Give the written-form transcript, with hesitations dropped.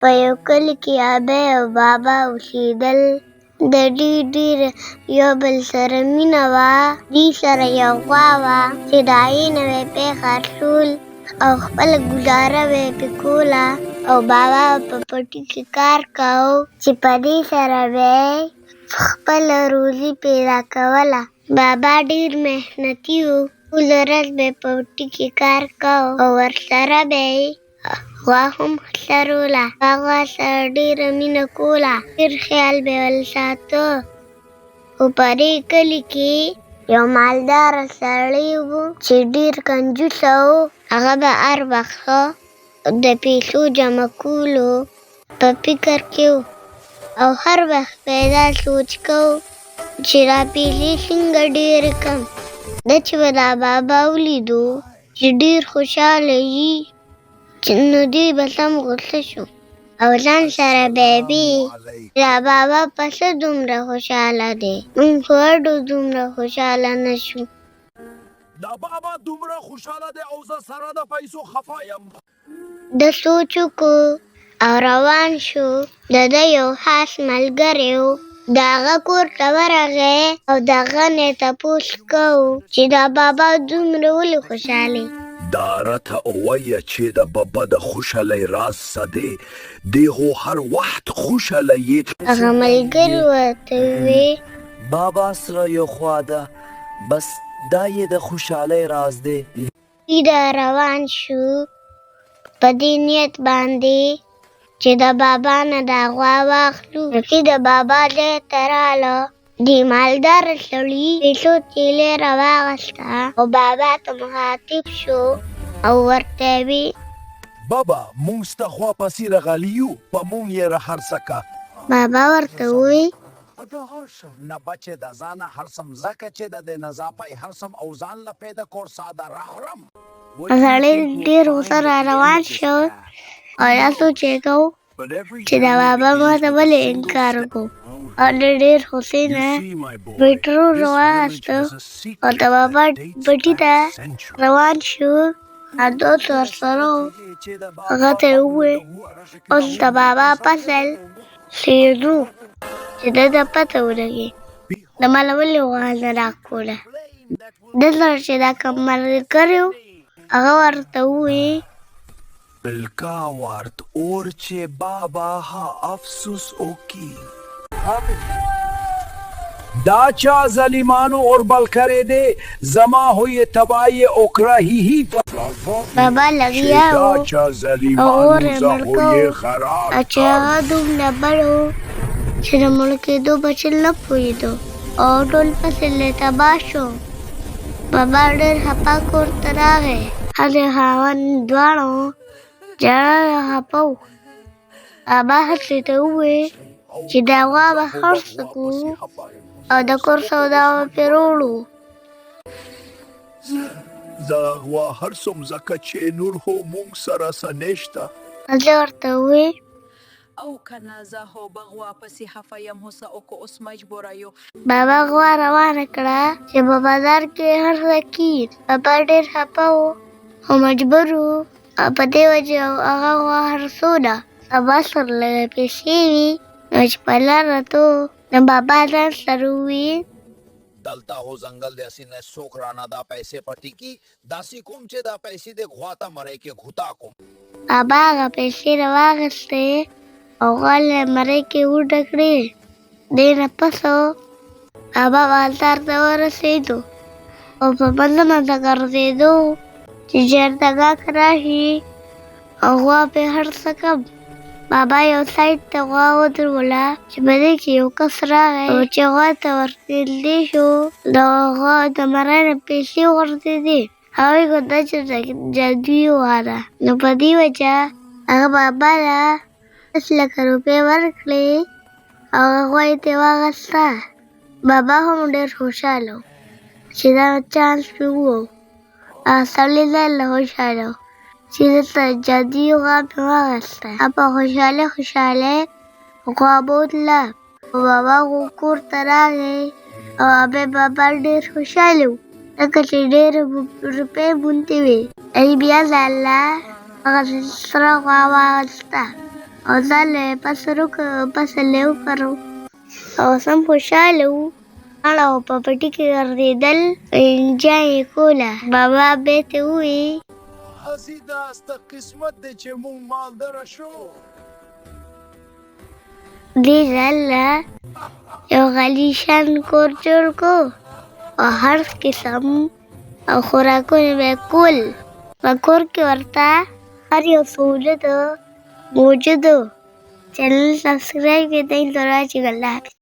په یو کلي کې ابۍ او بابا اوسېدل. د دوی ډېر یو بل سره مینه وه. دوی سره یو غوا وه چې د هغې نه به یې پی خرڅول او خپله ګزاره به یې پرې کوله. او بابا په پټي کې کار کاوه چې په دې سره به یې خپله روزي پیدا کوله. بابا ډېر محنتي و. ټوله ورځ به یې په پټي کې کار کاوه او ورسره به یې غوا هم څروله. هغه سره ډېره مینه کوله. ډېر خیال به یې ول ساته. خو په دې کلي کې یو مالداره سړی و چې ډېر کنجوسه و. هغه به هر وخت د پیسو جمع کولو په فکر کې و او هر وخت به یې دا سوچ کوو چې دا پیسې څنګه ډېرې کړم. ده چې به دا بابا ولیدو چې ډېر خوشحاله وي نو دوی به سم غوسه شو او ځان سره به یې ویل دا بابا په څه دومره خوشحاله دی، موږ خو اډو دومره خوشحاله نه شو. دا بابا دومره خوشحاله دی او زه سره د پیسو خفه یم. ده سوچ وکړو او روان شو. د ده یو خاص ملګری و. د هغه کور ته ورغی او د هغه نه یې تپوس کوو چې دا بابا دومره ولې خوشحاله. دا راته ووایه چې د بابا د خوشحالۍ راز څه دی؟ دی خو هر وخت خوشحاله یې. هغه ملګري ورته وویل بابا سره یو خوا ده، بس دا یې د خوشحالۍ راز دی. دوی دا روان شو په دې نیت باندې چې د بابا نه دا غوا واخلو. چې د بابا ځای ته راغله، د مالداره سړي پیسو تیلې راواخیسته او بابا ته مخاطب شو او ورته یې ویل بابا مونږ ستا خوا پسې راغلي یو، په مونږ یې راخرڅه که. بابا ورته وویل نه بچې د ځانه هرڅم ځکه چې د دې نظافۍ هرڅم او ځان له پیدا کور ساده راخورم. سړی ډېر ورته را روان شو او دا سوچ یې کوو چې د بابا ماته ولې انکار وکړو. او د ډېر غوسې نه پټرول راواخیسته او د بابا پټي ته روان شو. او دوست ورسره و. هغه ته یې وویل اوس د بابا فصل سېږو چې ده ته پته ولګي د ما له ولې غوا نه راکوله. ده سره چې دا کوم ملګری و هغه ورته وویل بلکا ورت اور چې بابا ها افسوس وکي. دا چا ظالمانو اور بل کرے دے زما ہوئی تباہی اوکرا ہی بابا لګیا و دا چا او اور ظالمانو یې زه مړ ہوئی کړو. خراب چې هغه دومره بړ و چې د مړ کېدو بچل نه پوهېدو او ټول فصل یې تباه شو. بابا ډېر خفه کور ته راغی. ښځې خاوند دواړه ژړل او خفه وو. بابا ښځې ته وویل چې دا غوا به خرڅه کړو او د کور سودا به پرې راوړو. زه غوا هر څوم ځکه چې نور خو مونږ سره څه نشته. ښځې ورته وویل او کنه زه خو به غوا پسې خفه یم، خو څه وکړو اوس مجبوره یو. بابا غوا روانه کړه چې په بازار کې هر څه کېږي. بابا ډېر خفه و خو مجبور و او په دې وجې هغه غوا خرڅوله. بابا سره لږې پیسې وي نو چې په لاره ته نو بابا ځان سره وویل دلته هو ځنګل دی اسې نه څوک رانه دا پیسې پټي کي داسې کوم چې دا پیسې د غوا ته مرۍ کې غوطا کوم. بابا هغه پیسې راواخیستې او غوا له مرۍ کې وډه کړې. دې نه پس بابا بازار ته ورسېدو او په منډه منډه ګرځېدو چې چېرته ګاک راشي او غوا پرې خرڅه کړم. بابا یو سایډ ته غوا ودروله چې په دې کې یو کس راغی او چې غوا ته ورنږدې شو د غوا د مرۍ نه پیسې وغورځېدې. هغوی ګوته چې جادويي غوا ده نو په دې وجه هغه بابا له 10,00,000 روپۍ ورکړې او هغه غوا یې ترې واخیسته. بابا هم ډېر خوشحاله و چې دا چانس پرې ووهو. هغه سړی ډېر خوشحاله و چې دلته جادويي غوا مې واخیسته. په خوشحالۍ غوا بوتله او بابا کور ته راغی او بابا ډېر خوشحاله و ځکه چې ډېرې روپۍ مونتې وې. بیا ځله هغه سره غوا واخیسته او ځاله پس له وکړو او سم خوشاله وو. اړه او په پټي کې ګرځېدل، انجام یې کوله. بابا بیرته ووی هسې دا ستا قسمت دی چې مونږ مالداره شو. دې ځله یو غلیشان کور جوړ کو او هر قسم او خوراکونه به یې کول. په کور کې ورته هر یو سهولت موجود و. چینل سبسکرایب کړئ. تhanks for watching. الله حافظ.